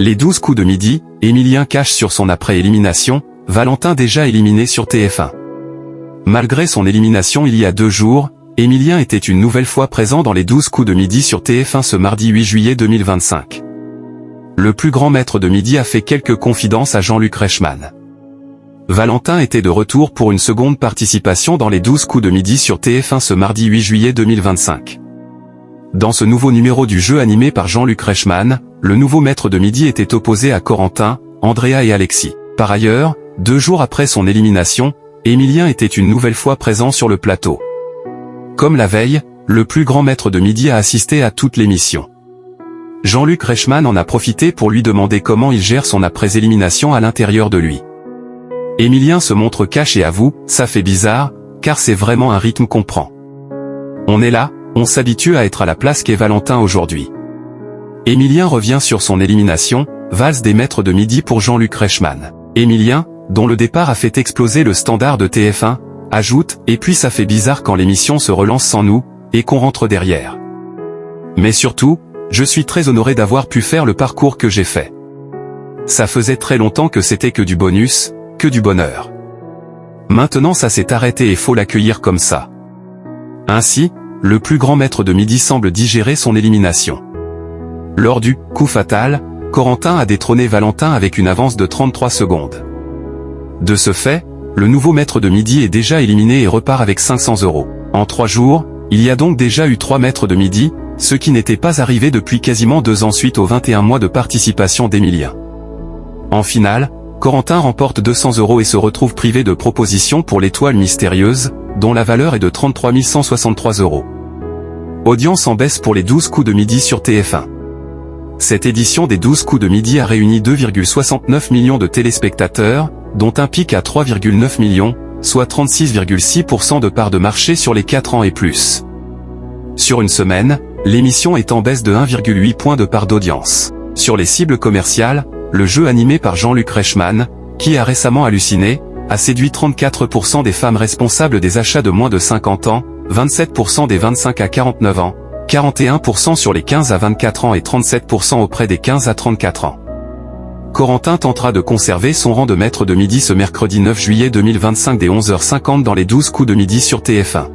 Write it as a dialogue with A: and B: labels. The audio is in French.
A: Les 12 coups de midi, Émilien cache sur son après-élimination, Valentin déjà éliminé sur TF1. Malgré son élimination il y a 2 jours, Émilien était une nouvelle fois présent dans les 12 coups de midi sur TF1 ce mardi 8 juillet 2025. Le plus grand maître de midi a fait quelques confidences à Jean-Luc Reichmann. Valentin était de retour pour une seconde participation dans les 12 coups de midi sur TF1 ce mardi 8 juillet 2025. Dans ce nouveau numéro du jeu animé par Jean-Luc Reichmann, le nouveau maître de midi était opposé à Corentin, Andrea et Alexis. Par ailleurs, 2 jours après son élimination, Émilien était une nouvelle fois présent sur le plateau. Comme la veille, le plus grand maître de midi a assisté à toute l'émission. Jean-Luc Reichmann en a profité pour lui demander comment il gère son après-élimination à l'intérieur de lui. Émilien se montre cash et avoue, ça fait bizarre, car c'est vraiment un rythme qu'on prend. On est là, on s'habitue à être à la place qu'est Valentin aujourd'hui. Émilien revient sur son élimination, valse des maîtres de midi pour Jean-Luc Reichmann. Émilien, dont le départ a fait exploser le standard de TF1, ajoute « Et puis ça fait bizarre quand l'émission se relance sans nous, et qu'on rentre derrière. Mais surtout, je suis très honoré d'avoir pu faire le parcours que j'ai fait. Ça faisait très longtemps que c'était que du bonus, que du bonheur. Maintenant ça s'est arrêté et faut l'accueillir comme ça. » Ainsi, le plus grand maître de midi semble digérer son élimination. Lors du « coup fatal », Corentin a détrôné Valentin avec une avance de 33 secondes. De ce fait, le nouveau maître de midi est déjà éliminé et repart avec 500 €. En 3 jours, il y a donc déjà eu 3 maîtres de midi, ce qui n'était pas arrivé depuis quasiment 2 ans suite aux 21 mois de participation d'Émilien. En finale, Corentin remporte 200 € et se retrouve privé de propositions pour l'étoile mystérieuse, dont la valeur est de 33 163 €. Audience en baisse pour les 12 coups de midi sur TF1. Cette édition des 12 coups de midi a réuni 2,69 millions de téléspectateurs, dont un pic à 3,9 millions, soit 36,6% de part de marché sur les 4 ans et plus. Sur une semaine, l'émission est en baisse de 1,8 point de part d'audience. Sur les cibles commerciales, le jeu animé par Jean-Luc Reichmann, qui a récemment halluciné, a séduit 34% des femmes responsables des achats de moins de 50 ans, 27% des 25 à 49 ans, 41% sur les 15 à 24 ans et 37% auprès des 15 à 34 ans. Corentin tentera de conserver son rang de maître de midi ce mercredi 9 juillet 2025 dès 11h50 dans les 12 coups de midi sur TF1.